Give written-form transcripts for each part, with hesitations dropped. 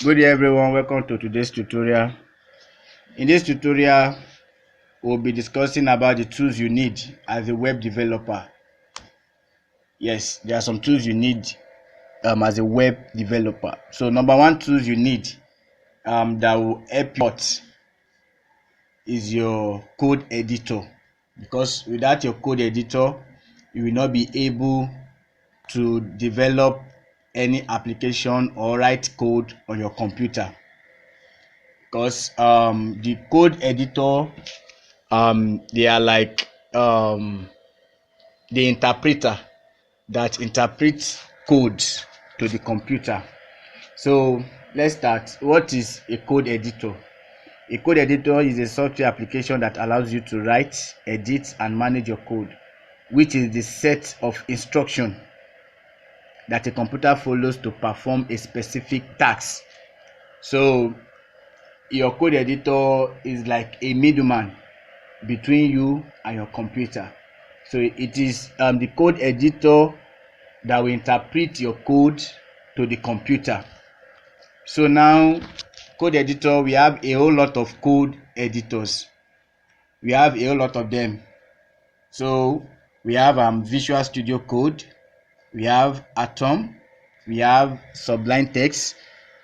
Good day everyone, welcome to today's tutorial. In this tutorial, we'll be discussing about the tools you need as a web developer. Yes, there are some tools you need as a web developer. So number one tools you need that will help you out is your code editor, because without your code editor, you will not be able to develop any application or write code on your computer. Because the code editor, they are like the interpreter that interprets codes to the computer. So let's start. What is a code editor? A code editor is a software application that allows you to write, edit, and manage your code, which is the set of instructions that a computer follows to perform a specific task. So your code editor is like a middleman between you and your computer. So it is the code editor that will interpret your code to the computer. So now, code editor, we have a whole lot of code editors. We have a whole lot of them. So we have Visual Studio Code, we have Atom, we have Sublime Text,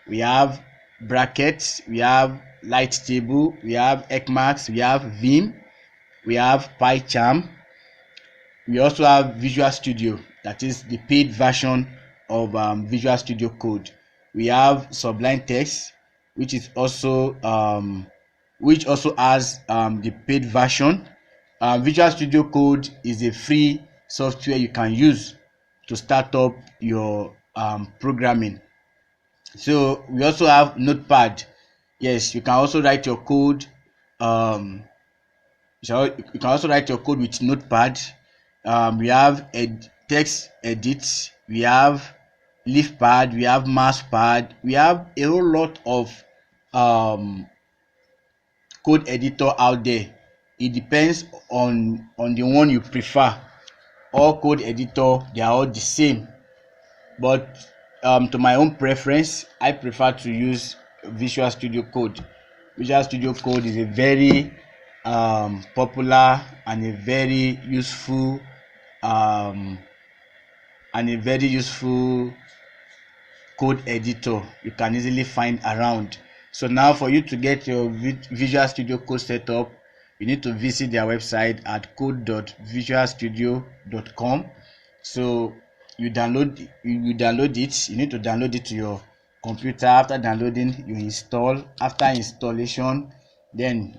we have Brackets, we have Light Table, we have Ecmax, we have Vim, we have PyCharm. We also have Visual Studio, that is the paid version of Visual Studio Code. We have Sublime Text, which also has the paid version. Visual Studio Code is a free software you can use to start up your programming. So we also have Notepad. Yes, you can also write your code. You can also write your code with Notepad. We have text edit, we have LeafPad, we have MousePad, we have a whole lot of code editor out there. It depends on the one you prefer. All code editor, they are all the same, but to my own preference, I prefer to use Visual Studio Code. Visual Studio Code is a very popular and a very useful code editor you can easily find around. So now, for you to get your Visual Studio Code set up, you need to visit their website at code.visualstudio.com. So you download it. You need to download it to your computer. After downloading, you install. After installation, then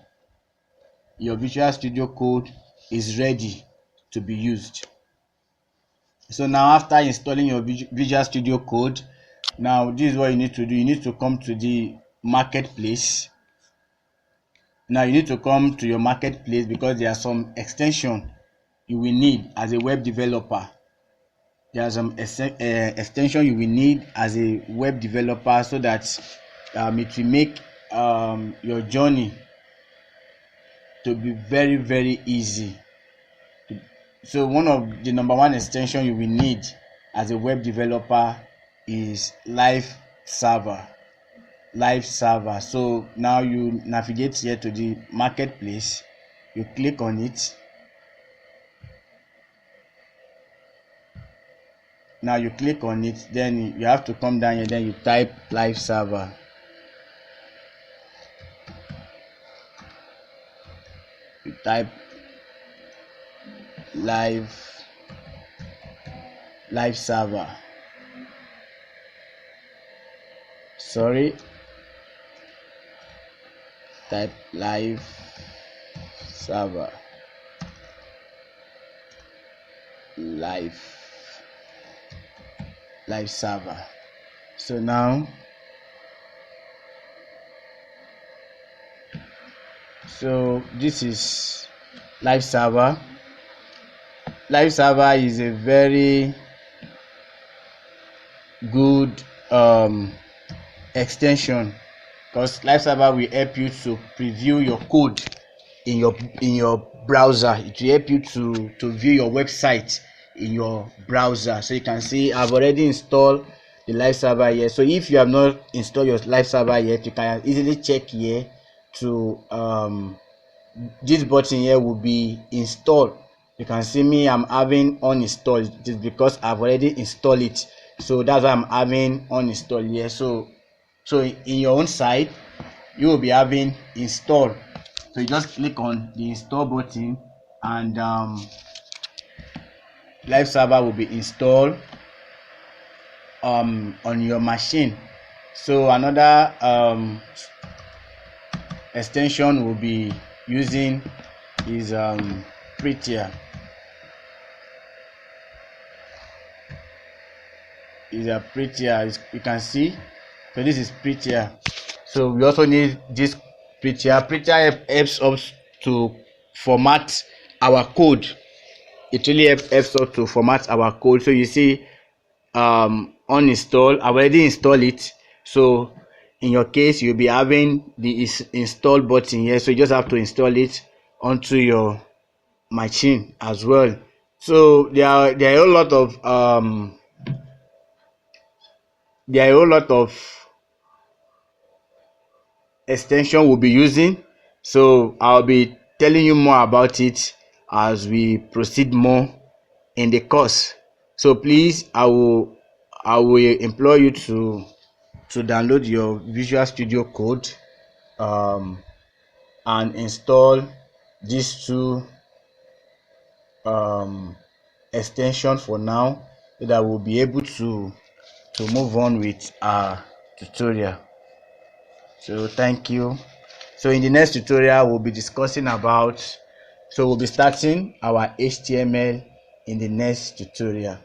your Visual Studio Code is ready to be used. So now, after installing your Visual Studio Code, now this is what you need to do. You need to come to the marketplace. Now you need to come to your marketplace because there are some extension you will need as a web developer. There are some extension you will need as a web developer, so that it will make your journey to be very, very easy. So one of the number one extension you will need as a web developer is Live Server. So now you navigate here to the marketplace, you click on it. Now you click on it, then you have to come down here, then you type Live Server. You type live server. Type live server. Live server. So now, this is Live Server. Live Server is a very good extension, because Live Server will help you to preview your code in your browser. It will help you to view your website in your browser. So you can see I've already installed the live server here. So if you have not installed your live server yet, you can easily check here to this button here will be installed. You can see me, I'm having uninstalled. It is because I've already installed it, so that's why I'm having uninstalled here. So in your own side you will be having installed. So you just click on the install button and live server will be installed on your machine. So another extension will be using is Prettier. Is a Prettier, as you can see. So this is Prettier. So we also need this Prettier. Prettier helps us to format our code. It really helps us to format our code. So you see uninstall, I already installed it. So in your case you'll be having the install button here, so you just have to install it onto your machine as well. So there are a whole lot of extension we'll be using, so I'll be telling you more about it as we proceed more in the course. So please, I will implore you to download your Visual Studio Code and install these two extension for now, so that we'll be able to move on with our tutorial. So thank you. So in the next tutorial we'll be discussing about, so we'll be starting our HTML in the next tutorial.